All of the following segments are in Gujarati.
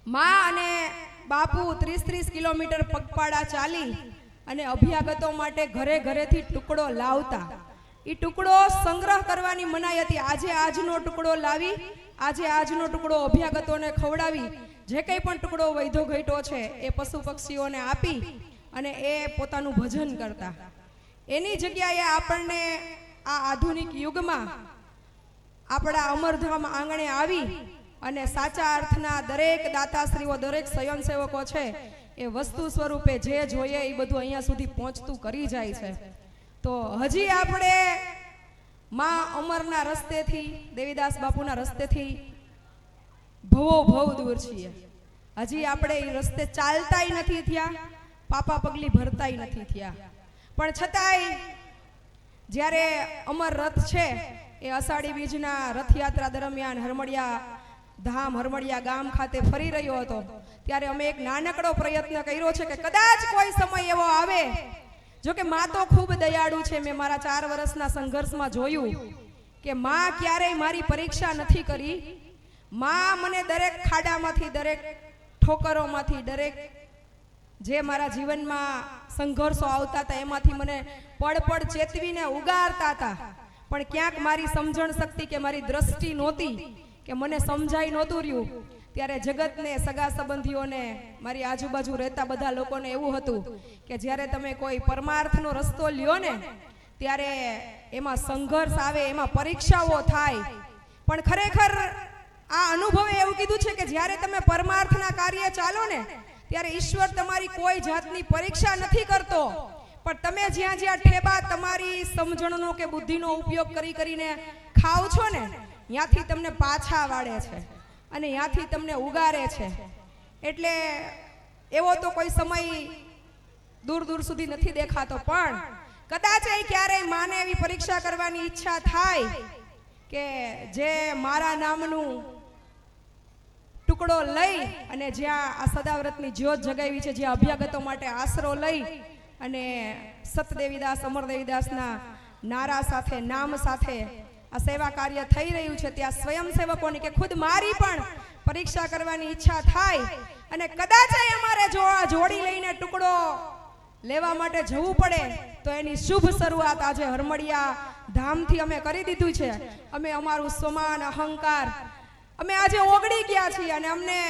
માં અને બાપુ 30-30 કિલોમીટર પગપાળા ચાલી અને અભ્યાગતો માટે ઘરે ઘરેથી ટુકડો લાવતા. એ ટુકડો સંગ્રહ કરવાની મનાઈ હતી. આજે આજનો ટુકડો લાવી, આજે આજનો ટુકડો અભ્યાગતોને ખવડાવી, જે કંઈ પણ ટુકડો વૈધો ઘટ્યો છે એ પશુ પક્ષીઓને આપી અને એ પોતાનું ભજન કરતા. એની જગ્યાએ આપણને આ આધુનિક યુગમાં આપણા અમરધામ આંગણે આવી અને સાચા અર્થના દરેક દાતાશ્રીઓ, દરેક સ્વયંસેવકો છે એ વસ્તુ સ્વરૂપે જે જોઈએ એ બધું અહીંયા સુધી પહોંચતું કરી જાય છે. તો હજી આપણે માં અમરના રસ્તેથી, દેવીદાસ બાપુના રસ્તેથી ભવો ભવ દૂર છીએ. હજી આપણે એ રસ્તે ચાલતાય નથી થયા, પાપા પગલી ભરતાય નથી થયા. પણ છતાંય જ્યારે અમર રથ છે એ અષાઢી બીજના રથયાત્રા દરમિયાન હરમડિયા ધામ, હરમડિયા ગામ ખાતે ફરી રહ્યો હતો, ત્યારે અમે એક નાનકડો પ્રયત્ન કર્યો છે કે કદાચ કોઈ સમય એવો આવે, જો કે માં તો ખૂબ દયાળુ છે. મેં મારા 4 વર્ષના સંઘર્ષમાં જોયું કે માં ક્યારેય મારી પરીક્ષા નથી કરી. માં મને દરેક ખાડામાંથી, દરેક ઠોકરોમાંથી, દરેક જે મારા જીવનમાં સંઘર્ષો આવતા હતા એમાંથી મને પડ ચેતવીને ઉગારતા હતા. પણ ક્યાંક મારી સમજણ શક્તિ કે મારી દ્રષ્ટિ નહોતી, કે મને સમજાઈ નહોતું રહ્યું. ત્યારે જગતને, સગા સંબંધીઓને, મારી આજુબાજુ રહેતા બધા લોકોને એવું હતું કે જ્યારે તમે કોઈ પરમાર્થનો રસ્તો લ્યો ને ત્યારે એમાં સંઘર્ષ આવે, એમાં પરીક્ષાઓ થાય. પણ ખરેખર આ અનુભવે એવું કીધું છે કે જ્યારે તમે પરમાર્થના કાર્ય ચાલો ને ત્યારે ઈશ્વર તમારી કોઈ જાતની પરીક્ષા નથી કરતો, પણ તમે જ્યાં જ્યાં ઠેબા તમારી સમજણનો કે બુદ્ધિનો ઉપયોગ કરીને ખાવ છો ને ત્યાંથી તમને પાછા વાળે છે અને ત્યાંથી તમને ઉગારે છે. એટલે એવો તો કોઈ સમય દૂર દૂર સુધી નથી દેખાતો, પણ કદાચ એ ક્યારેય માને એવી પરીક્ષા કરવાની ઈચ્છા થાય કે જે મારા નામનું ટુકડો લઈ અને જ્યાં આ સદાવ્રતની જ્યોત જગાવી છે, જ્યાં અભ્યાગતો માટે આશરો લઈ અને સતદેવીદાસ, અમરદેવીદાસના નારા સાથે, નામ સાથે આ સેવા કાર્ય થઈ રહ્યું છે, ત્યાં સ્વયંસેવકોની કે ખુદ મારી પણ પરીક્ષા કરવાની ઈચ્છા થાય અને કદાચ અમારે જો આ જોડી લઈને ટુકડો લેવા માટે જવું પડે તો એની શુભ શરૂઆત આજે હરમડિયા ધામથી અમે કરી દીધું છે. અમે અમારું સ્વમાન, અહંકાર અમે આજે ઓગળી ગયા છીએ અને અમને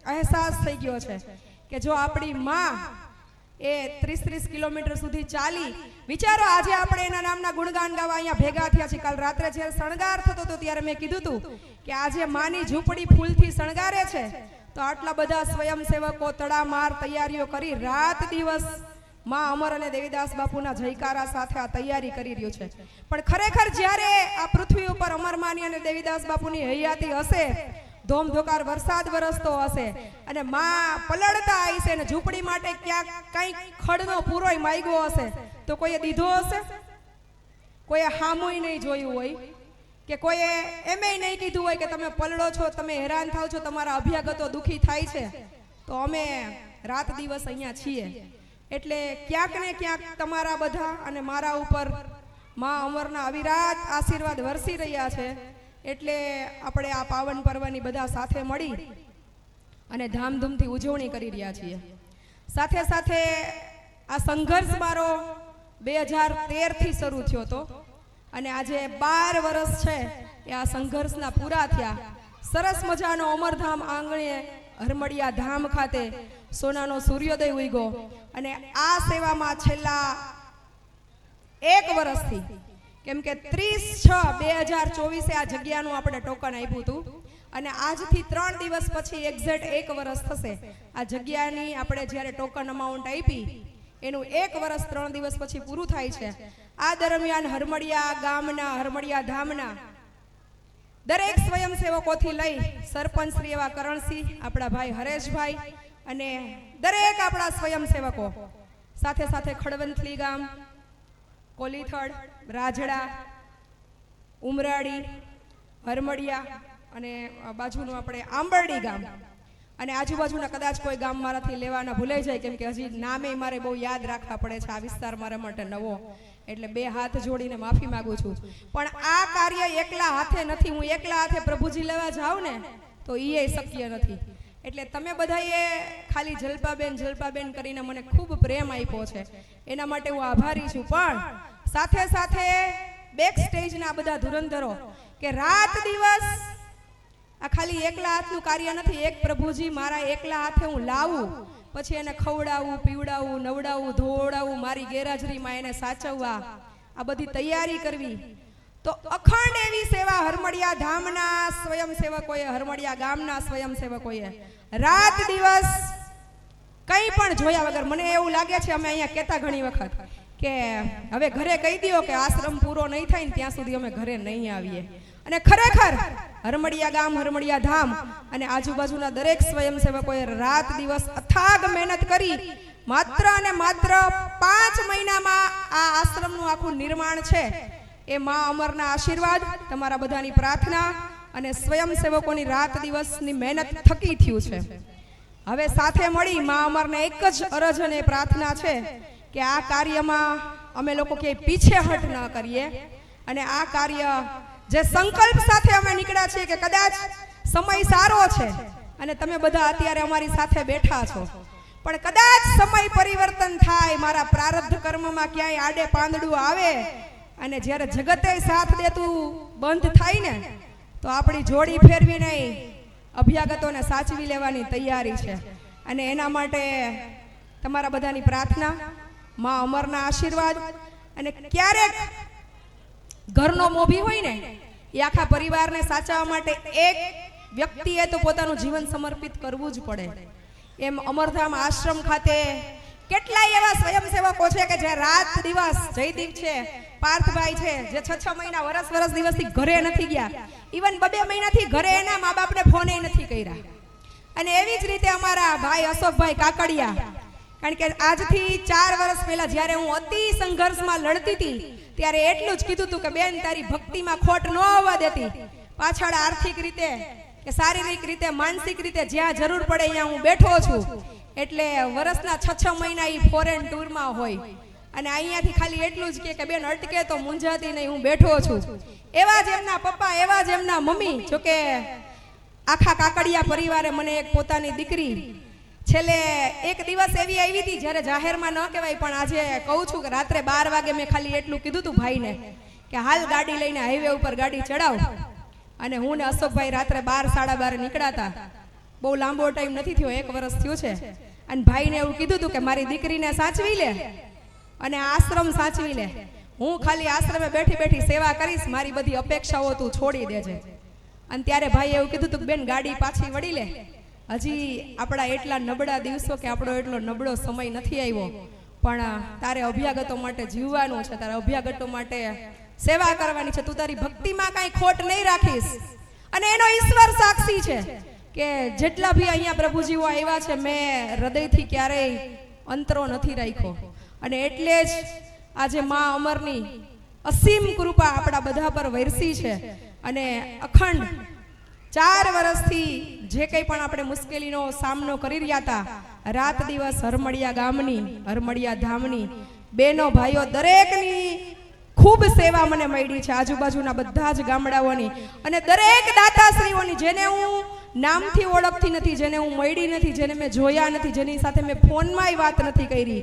અહેસાસ થઈ ગયો છે કે જો આપણી માં એ 30-30 કિલોમીટર સુધી ચાલી, વિચારો આજે આપણે એના નામના ગુણગાન ગાવા અહીંયા ભેગા થયા છીએ. કાલ રાત્રે જ્યારે શણગાર થતો હતો ત્યારે મેં કીધું હતું કે આજે માની ઝૂંપડી ફૂલથી શણગારે છે તો આટલા બધા સ્વયંસેવકો તડામાર તૈયારીઓ કરી રાત દિવસ માં અમર અને દેવીદાસ બાપુના જયકારા સાથે આ તૈયારી કરી રહ્યું છે. પણ ખરેખર જ્યારે આ પૃથ્વી ઉપર અમરમાની અને દેવીદાસ બાપુની હયાતી હશે, ધોમધોકાર વરસાદ વરસતો હશે અને માં પલળતા હશે અને ઝૂંપડી માટે ક્યાંક કંઈક ખડનો પૂરોય માગ્યો હશે તો કોઈએ દીધો હશે? કોઈએ હામુય નહીં જોયું હોય કે કોઈએ એમેય નહીં કીધું હોય કે તમે પલળો છો, તમે હેરાન થાવ છો, તમારા અભ્યાગતો દુઃખી થાય છે. તો અમે રાત દિવસ અહીંયા છીએ. એટલે ક્યાંક ને ક્યાંક તમારા બધા અને મારા ઉપર માં અમરના અવિરાત આશીર્વાદ વરસી રહ્યા છે. એટલે આપણે આ પાવન પર્વની બધા સાથે મળી અને ધામધૂમથી ઉજવણી કરી રહ્યા છીએ. સાથે સાથે આ સંઘર્ષ મારો 2013 થી શરૂ થયો હતો અને આજે 12 વર્ષ છે એ આ સંઘર્ષના પૂરા થયા. સરસ મજાનો અમરધામ આંગણે હરમડિયા ધામ ખાતે સોનાનો સૂર્યોદય ઉગ્યો અને આ સેવામાં છેલ્લા 1 વર્ષથી, કેમ કે 30/6/2024 આ જગ્યાનું આપણે ટોકન આપ્યું હતું અને આજથી 3 દિવસ પછી એક્ઝેક્ટ 1 વર્ષ થશે આ જગ્યાની આપણે જ્યારે ટોકન અમાઉન્ટ આપી એનું 1 વર્ષ 3 દિવસ પછી પૂરું થાય છે. આ દરમિયાન હરમડિયા ગામના, હરમડિયા ધામના દરેક સ્વયંસેવકોથી લઈ સરપંચ શ્રી એવા કરણસિંહ, આપણા ભાઈ હરેશભાઈ અને દરેક આપણા સ્વયંસેવકો, સાથે સાથે ખડવંથલી ગામ, કોલીથડ, રાજડા, ઉમરાડી, હરમડિયા અને બાજુનું આપણે આંબરડી ગામ અને આજુબાજુના કદાચ કોઈ ગામ મારાથી લેવાના ભૂલાઈ જાય, કેમ કે હજી નામે મારે બહુ યાદ રાખવા પડે છે. આ વિસ્તાર મારા માટે નવો, એટલે 2 હાથ જોડીને માફી માંગુ છું. પણ આ કાર્ય એકલા હાથે નથી. હું એકલા હાથે પ્રભુજી લેવા જાઉં ને તો એ શક્ય નથી. એટલે તમે બધાએ ખાલી જલપાબેન કરીને મને ખૂબ પ્રેમ આપ્યો છે, એના માટે હું આભારી છું. પણ સાથે સાથે બેક સ્ટેજના બધા ધુરંધરો કે રાત દિવસ આ ખાલી એકલા હાથનું કાર્ય નથી. એક પ્રભુજી મારા એકલા હાથે હું લાવું, પછી એને ખવડાવવું, પીવડાવવું, નવડાવવું, ધોવડાવવું, મારી ગેરહાજરીમાં એને સાચવવા, આ બધી તૈયારી કરવી. તો અખંડ એવી સેવા હરમડિયા ધામના સ્વયંસેવકોએ, હરમડિયા ગામના સ્વયંસેવકોએ રાત દિવસ કંઈ પણ જોયા વગર, મને એવું લાગે છે અમે અહીંયા કહેતા ઘણી વખત કે હવે ઘરે કહી દો કે આશ્રમ પૂરો નહીં થાય ને ત્યાં સુધી અમે ઘરે નહીં આવીએ. અને ખરેખર હરમડિયા ગામ, હરમડિયા ધામ અને આજુબાજુના દરેક સ્વયંસેવકોએ રાત દિવસ અથાગ મહેનત કરી માત્ર અને માત્ર 5 મહિનામાં આ આશ્રમનું આખું નિર્માણ છે. એ મા અમરના આશીર્વાદ, તમારા બધાની પ્રાર્થના અને સ્વયંસેવકોની રાત દિવસની મહેનત થકી થયું છે. હવે સાથે મળી મા અમરને એક જ અરજ અને પ્રાર્થના છે કે આ કાર્યમાં અમે લોકો ક્યાંય પીછેહટ ન કરીએ અને આ કાર્ય જે સંકલ્પ સાથે અમે નીકળ્યા છીએ કે કદાચ સમય સારો છે અને તમે બધા અત્યારે અમારી સાથે બેઠા છો, પણ કદાચ સમય પરિવર્તન થાય, મારા પ્રારબ્ધ કર્મમાં ક્યાંય આડે પાંદડું આવે અને જ્યારે જગતે સાથ દેતું બંધ થાય ને, તો આપણી જોડી ફેરવી નહીં, અભ્યાગતોને સાચવી લેવાની તૈયારી છે. અને એના માટે તમારા બધાની પ્રાર્થના, મા અમરના આશીર્વાદ, અને ક્યારેક ઘરનો મોભી હોય ને એ આખા પરિવારને સાચવવા માટે એક વ્યક્તિએ તો પોતાનું જીવન સમર્પિત કરવું જ પડે. એમ અમરધામ આશ્રમ ખાતે કેટલાય એવા સ્વયંસેવકો છે કે જે રાત દિવસ, જયદીપ છે, પાર્થભાઈ છે, જે 6 મહિના, વર્ષ દિવસથી ઘરે નથી ગયા, ઇવન 2 મહિનાથી ઘરે એના મા બાપને ફોન નથી કર્યા. અને એવી જ રીતે અમારા ભાઈ અશોકભાઈ કાકડિયા, કારણ કે આજથી 4 વર્ષ પહેલા જ્યારે હું અતિ સંઘર્ષમાં લડતી હતી ત્યારે એટલું જ કીધું હતું કે બેન તારી ભક્તિમાં ખોટ ન આવવા દેતી, પાછળ આર્થિક રીતે કે શારીરિક રીતે, માનસિક રીતે જ્યાં જરૂર પડે ત્યાં હું બેઠો છું. એટલે વર્ષના 6 મહિના એ ફોરેન ટૂરમાં હોય અને અહીંયાથી ખાલી એટલું જ કે બેન અટકે તો મૂંઝાતી નહીં, હું બેઠો છું. એવા જ એમના પપ્પા, એવા જ એમના મમ્મી, જોકે આખા કાકડિયા પરિવારે મને એક પોતાની દીકરી છેલ્લે એક દિવસ એવી આવી હતી જ્યારે જાહેરમાં ન કહેવાય, પણ આજે કહું છું કે રાત્રે 12 વાગે મેં ખાલી એટલું કીધું હતું ભાઈને કે હાલ ગાડી લઈને હાઈવે ઉપર ગાડી ચડાવ. અને હું ને અશોકભાઈ રાત્રે 12, 12:30 નીકળ્યા હતા. બહુ લાંબો ટાઈમ નથી થયો, 1 વર્ષ થયું છે. અને ભાઈને એવું કીધું હતું કે મારી દીકરીને સાચવી લે અને આશ્રમ સાચવી લે, હું ખાલી આશ્રમે બેઠી બેઠી સેવા કરીશ, મારી બધી અપેક્ષાઓ તું છોડી દેજે. અને ત્યારે ભાઈએ એવું કીધું હતું કે બેન ગાડી પાછી વળી લે, હજી આપણા એટલા નબળા દિવસો કે આપણો એટલો નબળો સમય નથી આવ્યો, પણ તારે અભ્યાગતો માટે જીવવાનું છે, તારે અભ્યાગતો માટે સેવા કરવાની છે, તું તારી ભક્તિમાં કાંઈ ખોટ નહીં રાખીશ. અને એનો ઈશ્વર સાક્ષી છે કે જેટલા બી અહીંયા પ્રભુજીઓ આવ્યા છે, મેં હૃદયથી ક્યારેય અંતરો નથી રાખ્યો. અને એટલે જ આજે મા અમરની અસીમ કૃપા આપણા બધા પર વરસી છે. અને અખંડ 4 વર્ષથી જે કંઈ પણ આપણે મુશ્કેલીનો સામનો કરી રહ્યા હતા, રાત દિવસ હરમડિયા ગામની, હરમડિયા ધામની બેનો ભાઈઓ દરેકની ખૂબ સેવા મને મળી છે, આજુબાજુના બધા જ ગામડાઓની અને દરેક દાતાશ્રીઓની, જેને હું નામથી ઓળખતી નથી, જેને હું મળી નથી, જેને મેં જોયા નથી, જેની સાથે મેં ફોનમાંય વાત નથી કરી,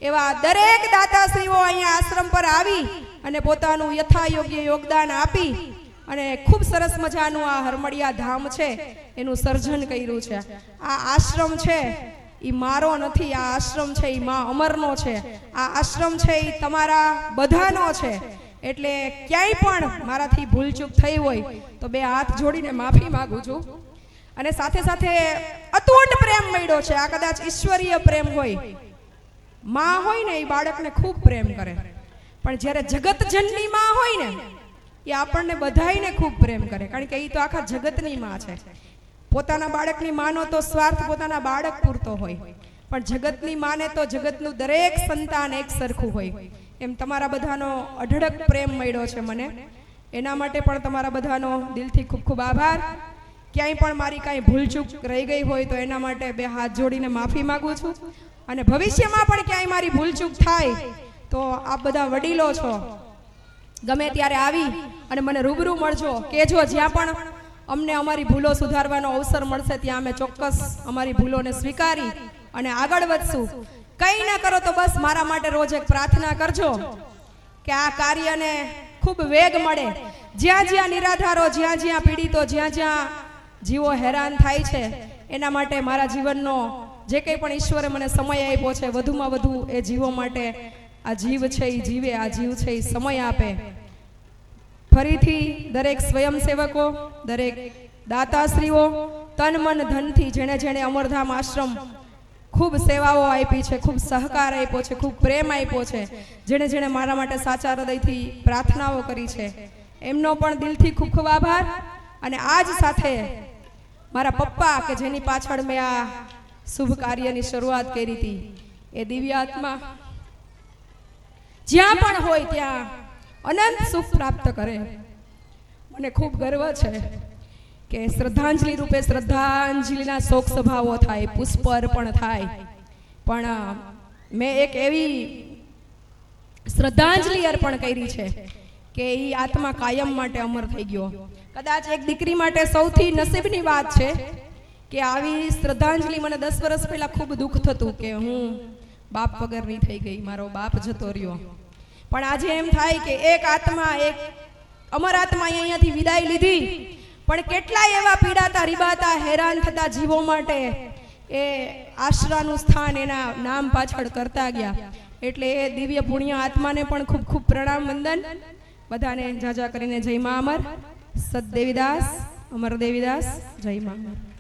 એવા દરેક દાતાશ્રીઓ અહીંયા આશ્રમ પર આવી અને પોતાનું યથાયોગ્ય યોગદાન આપી અને ખૂબ સરસ મજાનું આ હરમડિયા ધામ છે એનું સર્જન કર્યું છે. આ આશ્રમ છે એ મારો નથી, આ આશ્રમ છે એ મા અમરનો છે, આ આશ્રમ છે એ તમારા બધાનો છે. એટલે ક્યાંય પણ મારાથી ભૂલચૂક થઈ હોય તો 2 હાથ જોડીને માફી માંગુ છું. અને સાથે સાથે અતૂટ પ્રેમ મળ્યો છે, આ કદાચ ઈશ્વરીય પ્રેમ હોય. માં હોય ને એ બાળકને ખૂબ પ્રેમ કરે, પણ જ્યારે જગતજનની માં હોય ને એ આપણને બધાયને ખૂબ પ્રેમ કરે, કારણ કે એ તો આખા જગતની માં છે. પોતાના બાળકની માનો તો સ્વાર્થ પોતાના બાળક પૂરતો હોય, પણ જગતની માને તો જગતનું દરેક સંતાન એક સરખું હોય. એમ તમારા બધાનો અઢળક પ્રેમ મળ્યો છે મને, એના માટે પણ તમારા બધાનો દિલથી ખૂબ ખૂબ આભાર. ક્યાંય પણ મારી કાંઈ ભૂલચૂક રહી ગઈ હોય તો એના માટે 2 હાથ જોડીને માફી માંગુ છું. અને ભવિષ્યમાં પણ ક્યાંય મારી ભૂલચૂક થાય તો આપ બધા વડીલો છો, ગમે ત્યારે આવી અને મને રૂબરૂ મળજો, કહેજો જ્યાં પણ અમને અમારી ભૂલો સુધારવાનો અવસર મળશે ત્યાં અમે ચોક્કસ અમારી ભૂલોને સ્વીકારી અને આગળ વધશું. કંઈ ના કરો તો બસ મારા માટે રોજ એક પ્રાર્થના કરજો કે આ કાર્યને ખૂબ વેગ મળે. જ્યાં જ્યાં નિરાધારો, જ્યાં જ્યાં પીડિતો, જ્યાં જ્યાં જીવો હેરાન થાય છે, એના માટે મારા જીવનનો જે કંઈ પણ ઈશ્વરે મને સમય આપ્યો છે, વધુમાં વધુ એ જીવો માટે આ જીવ છે એ જીવે, આ જીવ છે એ સમય આપે. ફરીથી દરેક સ્વયંસેવકો, દરેક દાતાશ્રીઓ, તન મન ધનથી જેણે જેણે અમરધામ આશ્રમ ખૂબ સેવાઓ આપી છે, ખૂબ સહકાર આપ્યો છે, ખૂબ પ્રેમ આપ્યો છે, જેણે જેણે મારા માટે સાચા હૃદયથી પ્રાર્થનાઓ કરી છે, એમનો પણ દિલથી ખૂબ ખૂબ આભાર. અને આજ સાથે મારા પપ્પા કે જેની પાછળ મેં આ શુભ કાર્યની શરૂઆત કરી હતી, એ દિવ્ય આત્મા જ્યાં પણ હોય ત્યાં અનંત સુખ પ્રાપ્ત કરે. મને ખૂબ ગર્વ છે કે શ્રદ્ધાંજલિ રૂપે શ્રદ્ધાંજલિના શોક સભાઓ થાય, પુષ્પ અર્પણ થાય, પણ મેં એક એવી શ્રદ્ધાંજલિ અર્પણ કરી છે કે એ આત્મા કાયમ માટે અમર થઈ ગયો. કદાચ એક દીકરી માટે સૌથી નસીબની વાત છે કે આવી શ્રદ્ધાંજલિ. મને 10 વર્ષ પહેલા ખૂબ દુઃખ થતું કે હું બાપ વગરની થઈ ગઈ, મારો બાપ જતો રહ્યો. પણ આજે એમ થાય કે એક આત્મા, એક અમર આત્મા અહીંયાથી વિદાય લીધી, પણ કેટલાય એવા પીડાતા, રીબાતા, હેરાન થતા જીવો માટે એ આશરાનું સ્થાન એના નામ પાછળ કરતા ગયા. એટલે એ દિવ્ય પુણ્ય આત્માને પણ ખૂબ ખૂબ પ્રણામ, વંદન. બધાને જાજા કરીને જય મા અમર. સત દેવીદાસ, અમર દેવીદાસ, જય મા અમર.